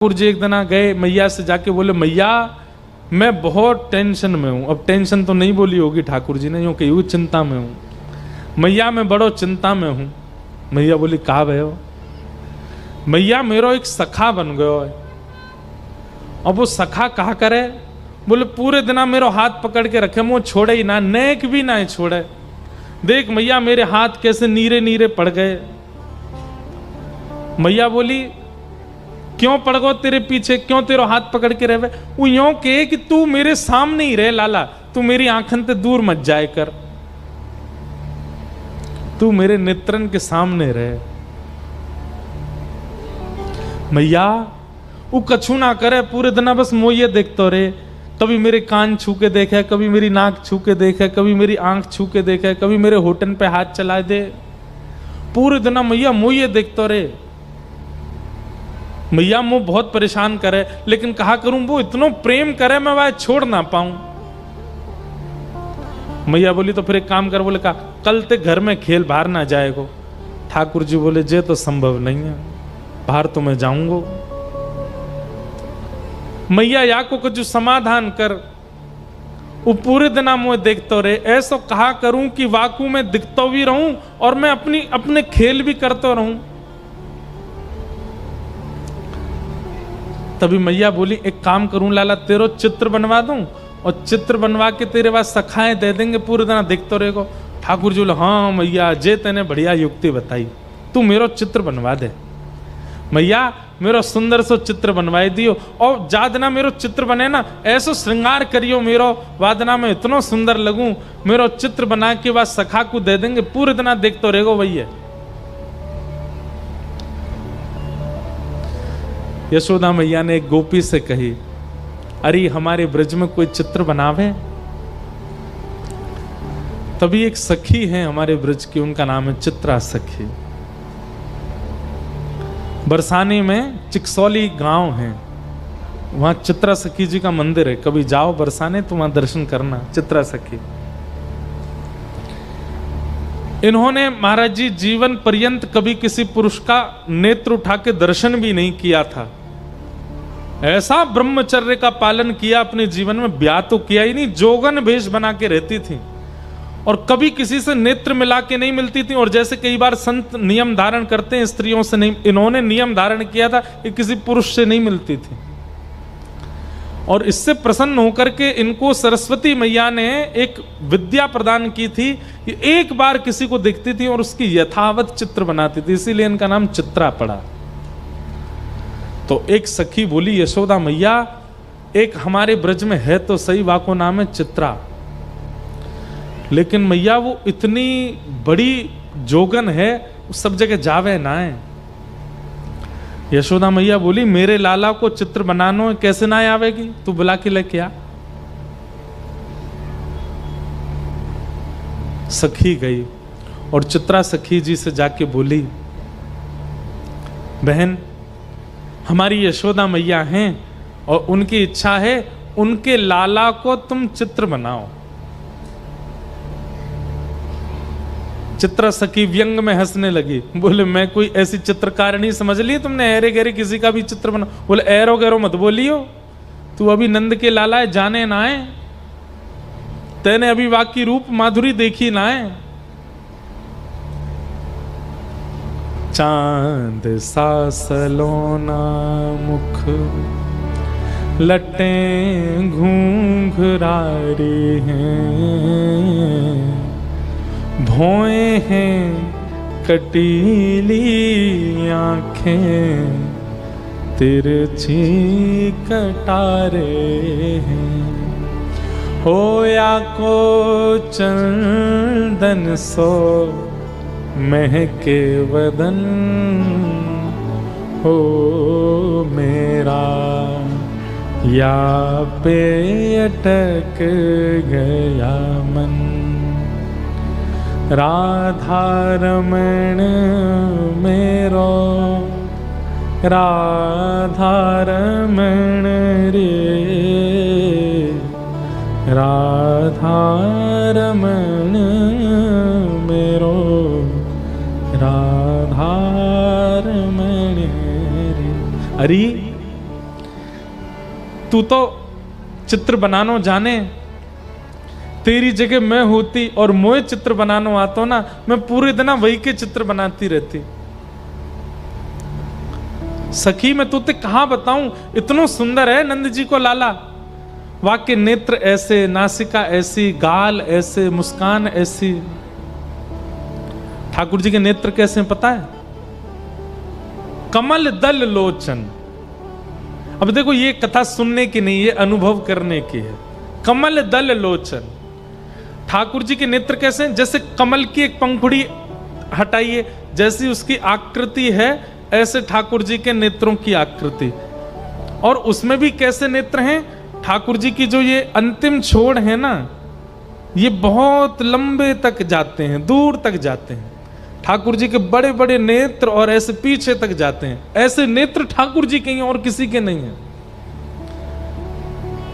ठाकुर जी एक दिन गए मैया से जाके बोले, मैया मैं बहुत टेंशन में हूँ। अब टेंशन तो नहीं बोली होगी ठाकुर जी ने, यूँ कही हुई चिंता में हूँ। मैया मैं बड़ो चिंता में हूँ। मैया बोली कहा भयो? मैया मेरो एक सखा बन गयो है। अब वो सखा कहा करे? बोले पूरे दिन मेरो हाथ पकड़ के रखे, मुँह छोड़े ही ना, नेक भी ना छोड़े। देख मैया मेरे हाथ कैसे नीरे नीरे पड़ गए। मैया बोली क्यों पड़ गो तेरे पीछे, क्यों तेरो हाथ पकड़ के रहे? वो यूं कहे कि तू मेरे सामने ही रहे लाला, तू मेरी आंखन ते दूर मत जाए कर, तू मेरे नेत्रन के सामने रहे। मैया वो कछु ना करे, पूरे दिन बस मोये देखते रहे। कभी मेरे कान छू के देखे, कभी मेरी नाक छू के देखे, कभी मेरी आंख छू के देखे, कभी मेरे होठन पे हाथ चला दे। पूरे दिन मैया मोये देखते रहे। मैया मुझे बहुत परेशान करे, लेकिन कहा करूं वो इतना प्रेम करे मैं वह छोड़ ना पाऊं। मैया बोली तो फिर एक काम कर। बोले कहा कल ते घर में खेल बाहर ना जाएगो। ठाकुर जी बोले जे तो संभव नहीं है, बाहर तो मैं जाऊंगा। मैया या को कुछ समाधान कर। वो पूरे दिन मुझे देखते रहे। ऐसा कहा करूं कि वाकू में दिखता भी रहूं और मैं अपने खेल भी करता रहूं। तभी मैया बोली एक काम करूं लाला, तेरो चित्र बनवा दूं और चित्र बनवा के तेरे पास सखाएं दे देंगे, पूरे दिन देखते रहेगो। ठाकुर जी बोले हाँ मैया जे तेने बढ़िया युक्ति बताई, तू मेरो चित्र बनवा दे। मैया मेरो सुंदर सो चित्र बनवाई दियो और जादना मेरो चित्र बने ना, ऐसो श्रृंगार करियो मेरो, वादना में इतना सुंदर लगूं। मेरो चित्र बना के बाद सखा को दे देंगे, पूरे दिन देखते रहेगो भैया। यशोदा मैया ने एक गोपी से कही, अरे हमारे ब्रज में कोई चित्र बनावे। तभी एक सखी है हमारे ब्रज की, उनका नाम है चित्रा सखी। बरसाने में चिकसौली गांव है, वहां चित्रा सखी जी का मंदिर है। कभी जाओ बरसाने तो वहां दर्शन करना, चित्रा सखी। इन्होंने महाराज जी जीवन पर्यंत कभी किसी पुरुष का नेत्र उठा के दर्शन भी नहीं किया था। ऐसा ब्रह्मचर्य का पालन किया अपने जीवन में, ब्याह तो किया ही नहीं, जोगन भेष बना के रहती थी और कभी किसी से नेत्र मिला के नहीं मिलती थी। और जैसे कई बार संत नियम धारण करते हैं स्त्रियों से, नहीं, इन्होंने नियम धारण किया था कि किसी पुरुष से नहीं मिलती थी। और इससे प्रसन्न होकर के इनको सरस्वती मैया ने एक विद्या प्रदान की थी कि एक बार किसी को दिखती थी और उसकी यथावत चित्र बनाती थी, इसीलिए इनका नाम चित्रा पड़ा। तो एक सखी बोली यशोदा मैया एक हमारे ब्रज में है तो सही, वाको नाम है चित्रा, लेकिन मैया वो इतनी बड़ी जोगन है, सब जगह जावे ना है। यशोदा मैया बोली मेरे लाला को चित्र बनानो कैसे ना आवेगी, तू बुला के लेके आ। सखी गई और चित्रा सखी जी से जाके बोली, बहन हमारी यशोदा मैया हैं और उनकी इच्छा है उनके लाला को तुम चित्र बनाओ। चित्रा सखी व्यंग में हंसने लगी, बोले मैं कोई ऐसी चित्रकारिणी समझ ली तुमने, ऐरे गहरे किसी का भी चित्र बना। बोले ऐरो गहरो मत बोलियो, तू अभी नंद के लाला है, जाने ना है, तेने अभी वाकी रूप माधुरी देखी ना है। चांद सा सलोना मुख लटें घूंघरारी हैं, भौएं हैं कटीली आंखें, तिरछी कटारे हैं, होया को चंदन सो महके वदन, हो मेरा या पे अटक गया मन। राधा रमण मेरो, राधा रमण रे, राधा रमण मेरो, राधा रमण रे। अरे तू तो चित्र बनानो जाने, तेरी जगह मैं होती और मोए चित्र बनानो आता ना, मैं पूरे दिन वही के चित्र बनाती रहती। सखी मैं तुझे कहां बताऊं, इतनो सुंदर है नंद जी को लाला, वाक्य नेत्र ऐसे, नासिका ऐसी, गाल ऐसे, मुस्कान ऐसी। ठाकुर जी के नेत्र कैसे हैं पता है? कमल दल लोचन। अब देखो ये कथा सुनने की नहीं, ये अनुभव करने की है। कमल दल लोचन, ठाकुर जी के नेत्र कैसे हैं? जैसे कमल की एक पंखुड़ी हटाइए, जैसी उसकी आकृति है ऐसे ठाकुर जी के नेत्रों की आकृति। और उसमें भी कैसे नेत्र हैं? ठाकुर जी की जो ये अंतिम छोड़ है ना, ये बहुत लंबे तक जाते हैं, दूर तक जाते हैं। ठाकुर जी के बड़े बड़े नेत्र और ऐसे पीछे तक जाते हैं। ऐसे नेत्र ठाकुर जी के और किसी के नहीं है।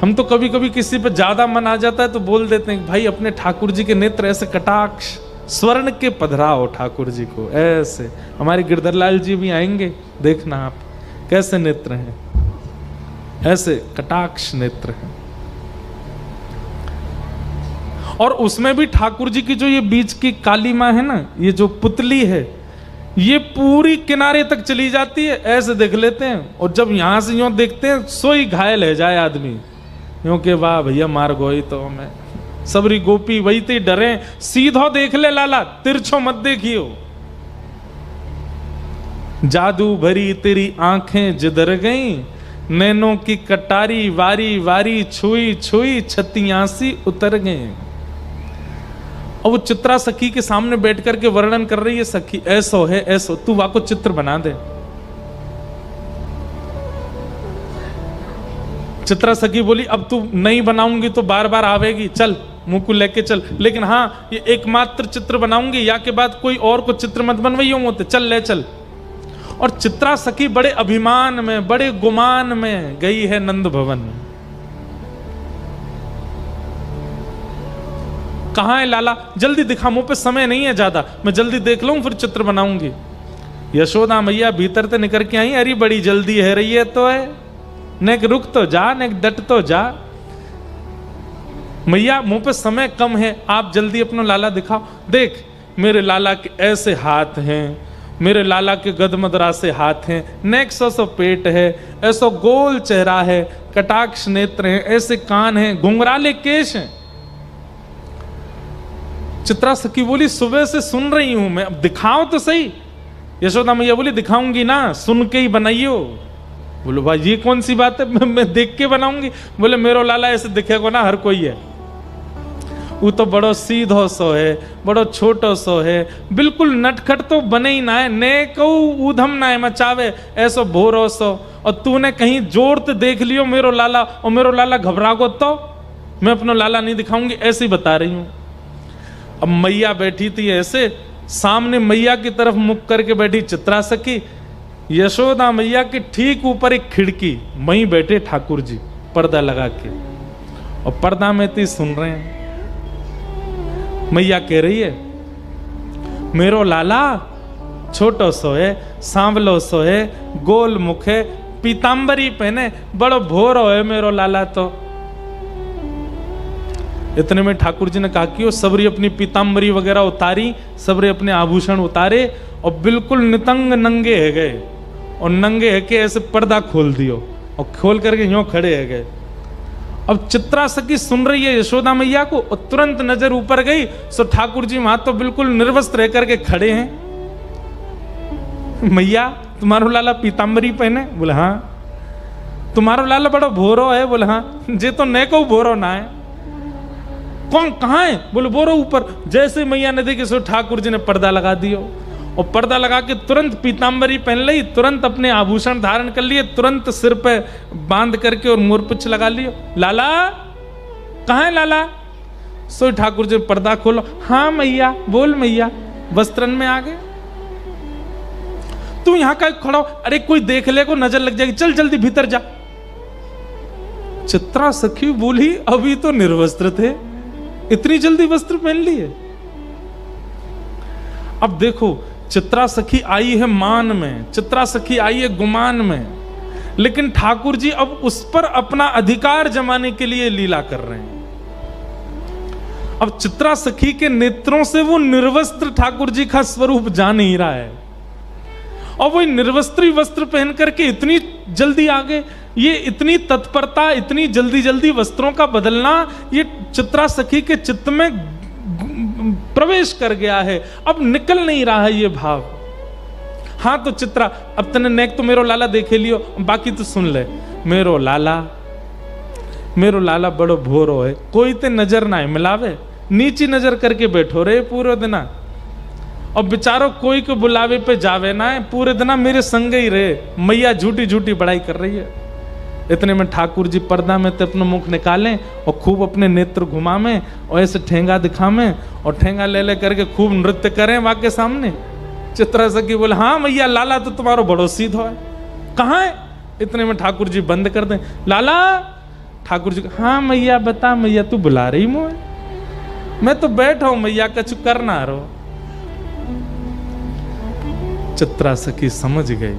हम तो कभी कभी किसी पे ज्यादा मन आ जाता है तो बोल देते हैं भाई अपने ठाकुर जी के नेत्र ऐसे कटाक्ष स्वर्ण के पधराओ ठाकुर जी को ऐसे। हमारे गिरधरलाल जी भी आएंगे, देखना आप कैसे नेत्र हैं, ऐसे कटाक्ष नेत्र हैं। और उसमें भी ठाकुर जी की जो ये बीच की काली मां है ना, ये जो पुतली है, ये पूरी किनारे तक चली जाती है, ऐसे देख लेते हैं। और जब यहां से यूं देखते हैं सो ही घायल है जाए आदमी, यूं के वाह भैया मार गोई तो मैं सबरी गोपी वही ते डरे, सीधो देख ले लाला, तिरछो मत देखियो। जादू भरी तेरी आंखें जिधर गई, नैनों की कटारी वारी वारी छुई छुई छतियासी उतर गए। और वो चित्रा सखी के सामने बैठ करके वर्णन कर रही है, सखी ऐसो है ऐसो, तू वाको चित्र बना दे। चित्रा सखी बोली अब तू नहीं बनाऊंगी तो बार बार आवेगी, चल मुंह को लेके चल, लेकिन हाँ ये एकमात्र चित्र बनाऊंगी, या के बाद कोई और को चित्र मत बनवाइयो मोते, चल ले चल। और चित्रा सखी बड़े अभिमान में, बड़े गुमान में गई है नंद भवन। कहां है लाला? जल्दी दिखा, मुंह पे समय नहीं है ज्यादा, मैं जल्दी देख लूं फिर चित्र बनाऊंगी। यशोदा मैया भीतर से निकल के आई, अरे बड़ी जल्दी है रही है तो है, नेक रुक तो जा, नेक डट तो जा। मैया मुंह पे समय कम है, आप जल्दी अपना लाला दिखाओ। देख मेरे लाला के ऐसे हाथ हैं, मेरे लाला के गदमदरा से हाथ हैं, नेक सो पेट है, ऐसो गोल चेहरा है, कटाक्ष नेत्र हैं, ऐसे कान हैं, घुंघराले केश हैं। चित्रा सखी बोली सुबह से सुन रही हूं मैं, अब दिखाओ तो सही। यशोदा मैया बोली दिखाऊंगी ना, सुन के ही बनाइयो। बोलो भाई ये कौन सी बात है, मैं देख के बनाऊंगी। बोले मेरो लाला ऐसे दिखेगा ना हर कोई है, वो तो बड़ो सीधो सो है, बड़ो छोटो सो है, बिल्कुल नटखट तो बने ही ना है, ने कहू ऊधम ना है मचावे, ऐसो भोरो सो। और तूने कहीं जोर तो देख लियो मेरो लाला, और मेरो लाला घबरागो तो मैं अपना लाला नहीं दिखाऊंगी, ऐसे ही बता रही हूं। अब मैया बैठी थी ऐसे, सामने मैया की तरफ मुख करके बैठी चित्रा सखी, यशोदा मैया के ठीक ऊपर एक खिड़की, वहीं बैठे ठाकुर जी पर्दा लगा के, और पर्दा में ती सुन रहे हैं। मैया कह रही है मेरो लाला छोटो सो है, सांवलो सो है, गोल मुख है, पीतांबरी पहने, बड़ो भोरो है मेरो लाला। तो इतने में ठाकुर जी ने कहा कि वो सबरी अपनी पीतांबरी वगैरह उतारी, सबरे अपने आभूषण उतारे, और बिल्कुल नितंग नंगे है गए, और नंगे है के ऐसे पर्दा खोल दियो, और खोल करके यूं खड़े है गए। अब चित्रा सखी सुन रही है यशोदा मैया को, और तुरंत नजर ऊपर गई, सो ठाकुर जी वहां तो बिल्कुल निर्वस्त्र रह करके खड़े हैं। मैया तुम्हारो लाला पीतांबरी पहने? बोले हाँ। तुम्हारो लाला बड़ा भोरो है? बोले हाँ। जे तो ने को भोरो ना है। कौन कहाँ है? बोले बोरो ऊपर। जैसे मैया ने देखी सो ठाकुर जी ने पर्दा लगा दियो, और पर्दा लगा के तुरंत पीतांबरी पहन ली, तुरंत अपने आभूषण धारण कर लिए, तुरंत सिर पे बांध करके और मोरपुछ लगा लियो। लाला कहाँ है लाला? सो ठाकुर जी पर्दा खोलो। हाँ मैया, बोल मैया। वस्त्रन में आ गए। तू यहां का खड़ा हो, अरे कोई देख ले को नजर लग जाएगी, चल जल्दी भीतर जा। चित्रा सखी बोली अभी तो निर्वस्त्र थे, इतनी जल्दी वस्त्र पहन लिए? अब देखो चित्रा सखी आई है मान में, चित्रा सखी आई है गुमान में, लेकिन ठाकुर जी अब उस पर अपना अधिकार जमाने के लिए लीला कर रहे हैं। अब चित्रा सखी के नेत्रों से वो निर्वस्त्र ठाकुर जी का स्वरूप जा नहीं रहा है, और वो निर्वस्त्री वस्त्र पहन करके इतनी जल्दी आ गए। ये इतनी तत्परता, इतनी जल्दी जल्दी वस्त्रों का बदलना, ये चित्रा सखी के चित्त में प्रवेश कर गया है, अब निकल नहीं रहा है ये भाव। हाँ तो चित्रा, अब तने नेक तो मेरो लाला देखे लियो, बाकी तो सुन ले। मेरो लाला बड़ो भोरो है, कोई ते नजर ना मिलावे, नीची नजर करके बैठो रे पूरे दिना, और बेचारो कोई के बुलावे पे जावे ना है, पूरे दिना मेरे संग ही रहे। मैया झूठी झूठी बड़ाई कर रही है। इतने में ठाकुर जी पर्दा में ते अपना मुख निकालें और खूब अपने नेत्र घुमावें और ऐसे ठेंगा दिखावें और ठेंगा ले ले करके खूब नृत्य करें वहां के सामने। चित्रा सखी बोले, हाँ मैया लाला तो तुम्हारो बड़ो सीधो है, कहाँ है? इतने में ठाकुर जी बंद कर दें, लाला। ठाकुर जी, हाँ मैया बता, मैया तू बुला रही मुझे? मैं तो बैठा हूं मैया, कछु करना रहो। चित्रा सखी समझ गई,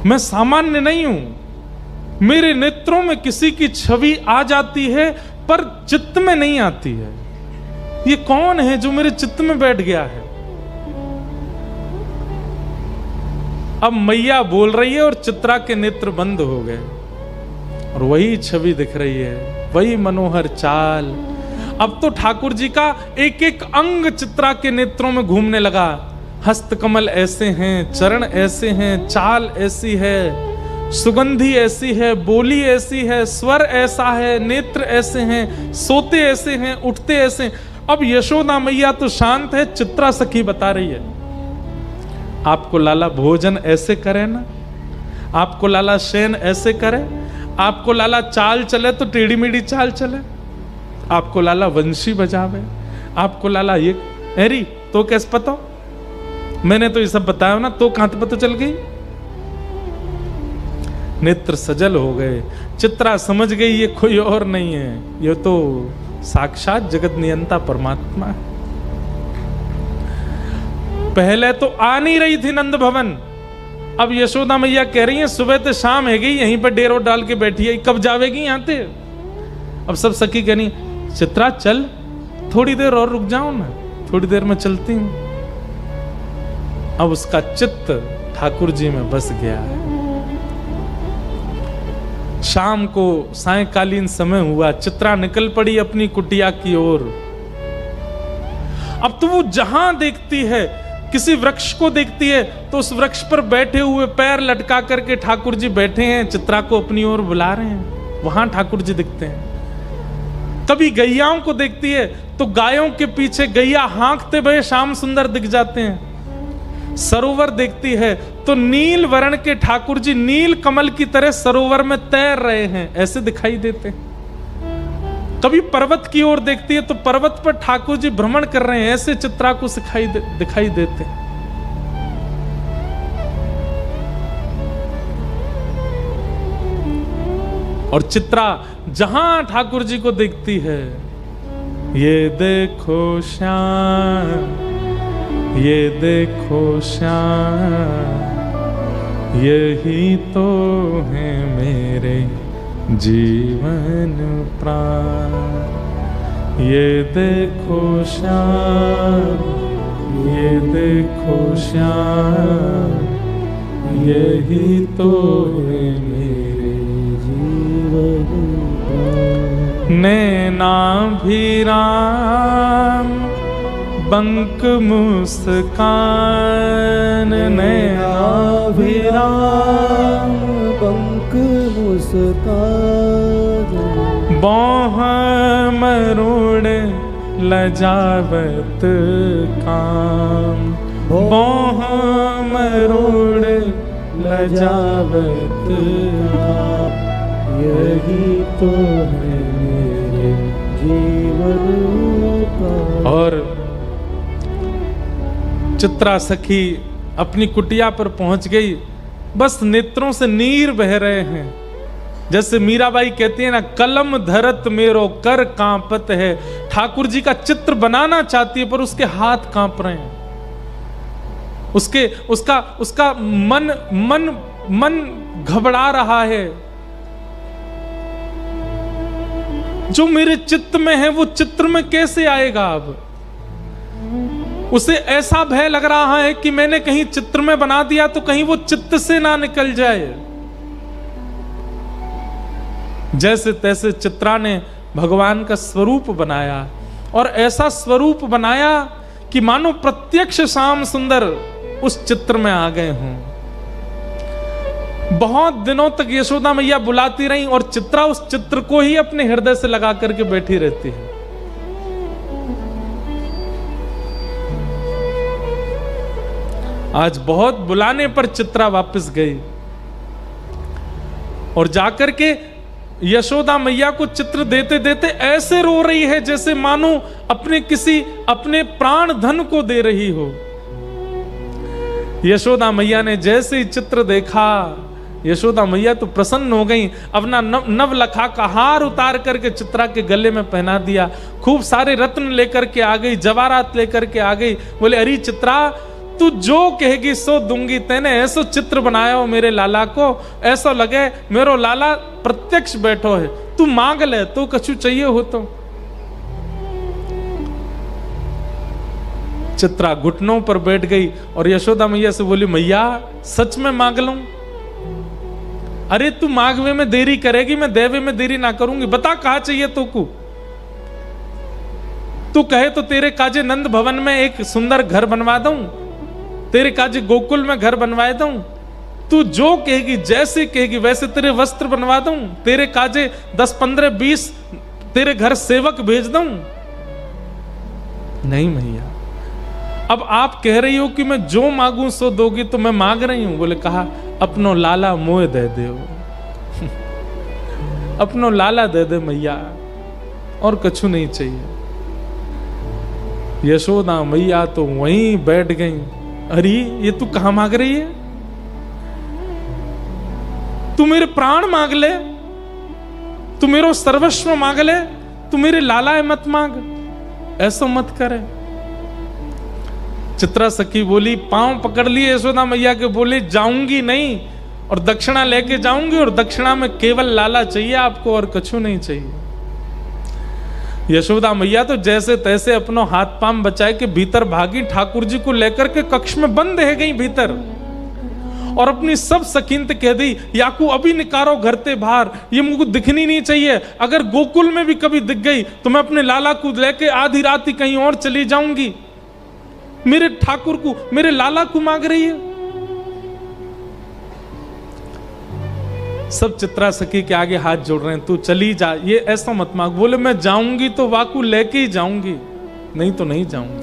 मैं सामान्य नहीं हूं, मेरे नेत्रों में किसी की छवि आ जाती है पर चित्त में नहीं आती है। ये कौन है जो मेरे चित्त में बैठ गया है? अब मैया बोल रही है और चित्रा के नेत्र बंद हो गए और वही छवि दिख रही है, वही मनोहर चाल। अब तो ठाकुर जी का एक एक अंग चित्रा के नेत्रों में घूमने लगा। हस्त कमल ऐसे हैं, चरण ऐसे हैं, चाल ऐसी है, सुगंधी ऐसी है, बोली ऐसी है, स्वर ऐसा है, नेत्र ऐसे हैं, सोते ऐसे हैं, उठते ऐसे। अब यशोदा मैया तो शांत है, चित्रा सखी बता रही है, आपको लाला भोजन ऐसे करे ना, आपको लाला शयन ऐसे करे, आपको लाला चाल चले तो टेढ़ी मेढ़ी चाल चले, आपको लाला वंशी बजावे, आपको लाला ये एरी तो कैसे पता? मैंने तो ये सब बताया ना, तो कहां पता चल गई? नेत्र सजल हो गए। चित्रा समझ गई ये कोई और नहीं है, ये तो साक्षात जगत नियंता परमात्मा है। पहले तो आ नहीं रही थी नंद भवन, अब यशोदा मैया कह रही है सुबह से शाम है गई, यहीं पर डेरो डाल के बैठी है, कब जावेगी यहाँ से? अब सब सखी कहनी, चित्रा चल, थोड़ी देर और रुक जाओ ना, थोड़ी देर में चलती हूं। अब उसका चित्त ठाकुर जी में बस गया है। शाम को सायंकालीन समय हुआ, चित्रा निकल पड़ी अपनी कुटिया की ओर। अब तो वो जहां देखती है, किसी वृक्ष को देखती है तो उस वृक्ष पर बैठे हुए पैर लटका करके ठाकुर जी बैठे हैं, चित्रा को अपनी ओर बुला रहे हैं, वहां ठाकुर जी दिखते हैं। कभी गैयाओं को देखती है तो गायों के पीछे गैया हाँकते हुए श्याम सुंदर दिख जाते हैं। सरोवर देखती है तो नील वर्ण के ठाकुर जी नील कमल की तरह सरोवर में तैर रहे हैं, ऐसे दिखाई देते हैं। कभी पर्वत की ओर देखती है तो पर्वत पर ठाकुर जी भ्रमण कर रहे हैं, ऐसे चित्रा को दिखाई देते हैं। और चित्रा जहां ठाकुर जी को देखती है, ये देखो श्याम, ये देखो श्याम, यही तो है मेरे जीवन प्राण। ये देखो श्याम, ये देखो श्याम, यही तो है मेरे जीवन प्राण। नैनाभिराम बंक मुस्कान, नैनाभिराम बंक मुस्कान, बाह मरोड़ लजावत काम, बाह मरोड़ लजावत काम, यही तो है मेरे जीवन का। और चित्रा सखी अपनी कुटिया पर पहुंच गई, बस नेत्रों से नीर बह रहे हैं। जैसे मीराबाई कहती है ना, कलम धरत मेरो कर कांपत है। ठाकुर जी का चित्र बनाना चाहती है पर उसके हाथ कांप रहे हैं। उसका मन घबरा रहा है। जो मेरे चित्त में है वो चित्र में कैसे आएगा? अब उसे ऐसा भय लग रहा है कि मैंने कहीं चित्र में बना दिया तो कहीं वो चित्त से ना निकल जाए। जैसे तैसे चित्रा ने भगवान का स्वरूप बनाया और ऐसा स्वरूप बनाया कि मानो प्रत्यक्ष श्याम सुंदर उस चित्र में आ गए हों। बहुत दिनों तक यशोदा मैया बुलाती रही और चित्रा उस चित्र को ही अपने हृदय से लगा करके बैठी रहती है। आज बहुत बुलाने पर चित्रा वापस गई और जाकर के यशोदा मैया को चित्र देते देते ऐसे रो रही है जैसे मानो अपने प्राण धन को दे रही हो। यशोदा मैया ने जैसे ही चित्र देखा, यशोदा मैया तो प्रसन्न हो गई। अपना नवलखा का हार उतार करके चित्रा के गले में पहना दिया। खूब सारे रत्न लेकर के आ गई, जवाहरात लेकर के आ गई। बोले अरे चित्रा, तू जो कहेगी सो दूंगी। तेने ऐसो चित्र बनाया हो मेरे लाला को, ऐसा लगे मेरो लाला प्रत्यक्ष बैठो है। तू मांग ले, तो कछु चाहिए हो तो। चित्रा घुटनों पर बैठ गई और यशोदा मैया से बोली मैया सच में मांग लूं? अरे तू मांगवे में देरी करेगी, मैं देवे में देरी ना करूंगी। बता कहा चाहिए तो को। तू कहे तो तेरे काजे नंद भवन में एक सुंदर घर बनवा दूं, तेरे काजे गोकुल में घर बनवा दूं। तू जो कहेगी, जैसे कहेगी वैसे तेरे वस्त्र बनवा दूं, तेरे काजे 10, 15, 20 तेरे घर सेवक भेज दूं। नहीं मैया, अब आप कह रही हो कि मैं जो मांगू सो दोगी, तो मैं मांग रही हूं। बोले कहा अपनो लाला मोह दे दे अपनो लाला दे दे मैया, और कछु नहीं चाहिए। यशोदा मैया तो वहीं बैठ गई। अरे ये तू कहां मांग रही है? तू मेरे प्राण मांग ले, तू मेरो सर्वस्व मांग ले, तू मेरे लाला मत मांग, ऐसा मत करे। चित्रा सखी बोली, पांव पकड़ लिए यशोदा मैया के, बोले जाऊंगी नहीं और दक्षिणा लेके जाऊंगी, और दक्षिणा में केवल लाला चाहिए आपको और कछु नहीं चाहिए। यशोदा मैया तो जैसे तैसे अपनो हाथ पांव बचाए के भीतर भागी, ठाकुर जी को लेकर के कक्ष में बंद रह गई भीतर, और अपनी सब सकीनत कह दी याकू अभी निकारो घर ते बाहर, ये मुझको दिखनी नहीं चाहिए। अगर गोकुल में भी कभी दिख गई तो मैं अपने लाला को लेके आधी रात ही कहीं और चली जाऊंगी। मेरे ठाकुर को, मेरे लाला को मांग रही है। सब चित्रा सखी के आगे हाथ जोड़ रहे हैं, तू चली जा, ये ऐसा मत मांग। बोले मैं जाऊंगी तो वाकू लेके ही जाऊंगी, नहीं तो नहीं जाऊंगी।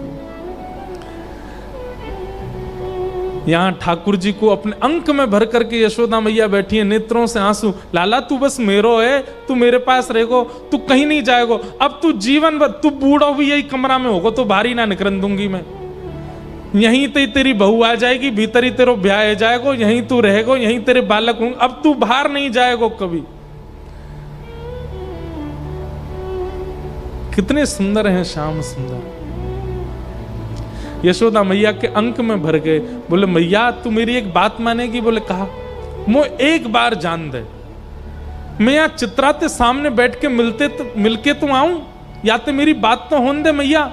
यहां ठाकुर जी को अपने अंक में भर करके यशोदा मैया बैठी है, नेत्रों से आंसू। लाला तू बस मेरो है, तू मेरे पास रहेगो, तू कहीं नहीं जाएगो। अब तू जीवन भर, तू बूढ़ा भी यही कमरा में होगा तो बाहरी ना निकलन दूंगी मैं। यहीं ते तेरी बहू आ जाएगी, भीतर ही तेरो ब्याह हो जाएगो, यहीं तू रहेगो, यहीं तेरे बालक होंगे। अब तू बाहर नहीं जाएगो कभी। कितने सुंदर हैं श्याम सुंदर। यशोदा मैया के अंक में भर गए। बोले मैया तू मेरी एक बात मानेगी? बोले कहा, मो एक बार जान दे, मैं यहाँ चित्रा ते सामने बैठ के मिलके तो आऊं, या तो मेरी बात तो होने दे मैया।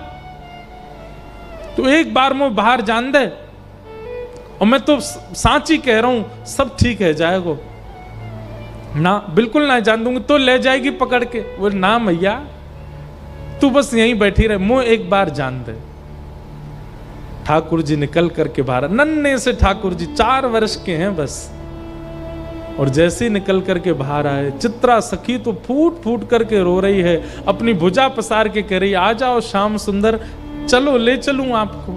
तो एक बार मैं बाहर जान दे, और मैं तो सांची कह रहा हूं सब ठीक है जाएगो ना, बिल्कुल ना जान दूंगी। तो ले जाएगी पकड़ के। बोले ना मैया तू बस यहीं बैठी रहे, मुझे एक बार जान दे। ठाकुर जी निकल करके बाहर, नन्हे से ठाकुर जी 4 वर्ष के हैं बस, और जैसे ही निकल करके बाहर आए, चित्रा सखी तो फूट फूट करके रो रही है, अपनी भुजा पसार के कह रही आ जाओ श्याम सुंदर, चलो ले चलूं आपको।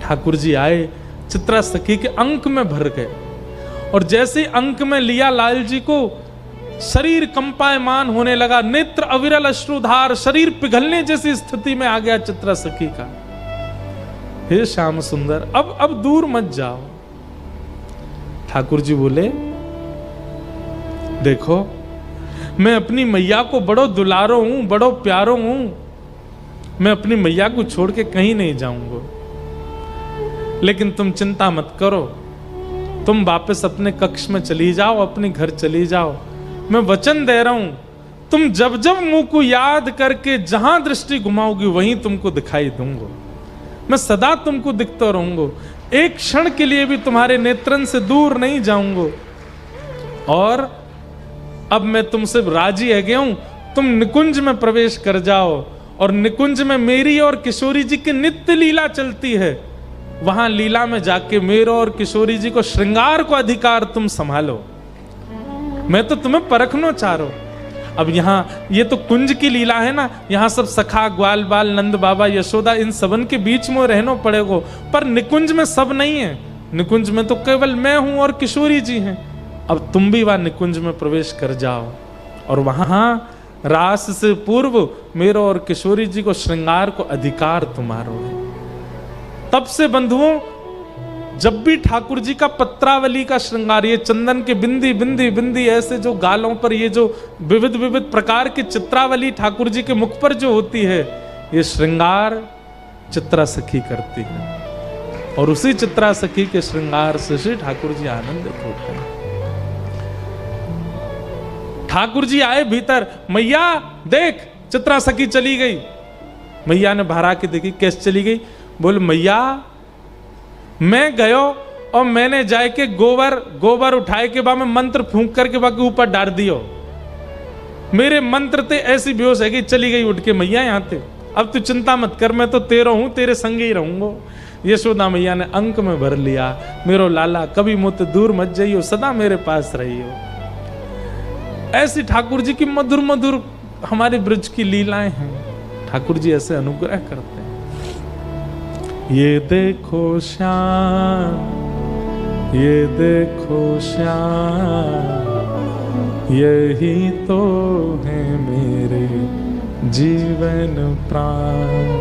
ठाकुर जी आए, चित्रा सखी के अंक में भर गए, और जैसे अंक में लिया लाल जी को, शरीर कंपायमान होने लगा, नेत्र अविरल अश्रुधार, शरीर पिघलने जैसी स्थिति में आ गया चित्रा सखी का। हे श्याम सुंदर अब दूर मत जाओ। ठाकुर जी बोले देखो मैं अपनी मैया को बड़ो दुलारो हूं, बड़ो प्यारो हूं, मैं अपनी मैया को छोड़ के कहीं नहीं जाऊंगा। लेकिन तुम चिंता मत करो, तुम वापस अपने कक्ष में चली जाओ, अपने घर चली जाओ। मैं वचन दे रहा हूं, तुम जब जब मुंह को याद करके जहां दृष्टि घुमाओगी वहीं तुमको दिखाई दूंगा। मैं सदा तुमको दिखता रहूंगा, एक क्षण के लिए भी तुम्हारे नेत्रन से दूर नहीं जाऊंगा। और अब मैं तुमसे राजी है गया हूं, तुम निकुंज में प्रवेश कर जाओ, और निकुंज में मेरी और किशोरी जी की नित्य लीला चलती है। वहां लीला में जाके मेरे और किशोरी जी को श्रृंगार को अधिकार तुम संभालो। मैं तो तुम्हें परखना चाह रहा हूं। अब यहाँ ये तो कुंज की लीला है ना, यहाँ सब सखा ग्वाल बाल नंद बाबा यशोदा इन सबन के बीच में रहना पड़ेगा। पर निकुंज में सब नहीं है, निकुंज में तो केवल मैं हूं और किशोरी जी हैं। अब तुम भी वहां निकुंज में प्रवेश कर जाओ, और वहां रास से पूर्व मेरे और किशोरी जी को श्रृंगार को अधिकार तुम्हारो है। तब से बंधुओं, जब भी ठाकुर जी का पत्रावली का श्रृंगार, ये चंदन के बिंदी बिंदी बिंदी ऐसे जो गालों पर ये जो विविध विविध प्रकार की चित्रावली ठाकुर जी के मुख पर जो होती है, ये श्रृंगार चित्रा सखी करती है। और उसी चित्रा सखी के श्रृंगार से श्री ठाकुर जी आनंदित होते हैं। ठाकुर जी आए भीतर, मैया देख चित्रा सखी चली गई। मैया ने बाहर आके देखी, कैसे चली गई? बोल मैया मैं गयो और मैंने जाए के गोबर उठाए के बाद में मंत्र फूंक करके बाकी ऊपर डाल दियो। मेरे मंत्र ते ऐसी बेहोश है कि चली गई उठ के मैया यहाँ थे। अब तू चिंता मत कर, मैं तो तेरा हूं, तेरे संग ही रहूंगा। यशोदा मैया ने अंक में भर लिया, मेरो लाला कभी मुझसे दूर मत जाइयो, सदा मेरे पास रहियो। ऐसी ठाकुर जी की मधुर मधुर हमारे ब्रज की लीलाएं हैं। ठाकुर जी ऐसे अनुग्रह करते हैं। ये देखो श्याम, ये देखो श्याम, यही तो है मेरे जीवन प्राण।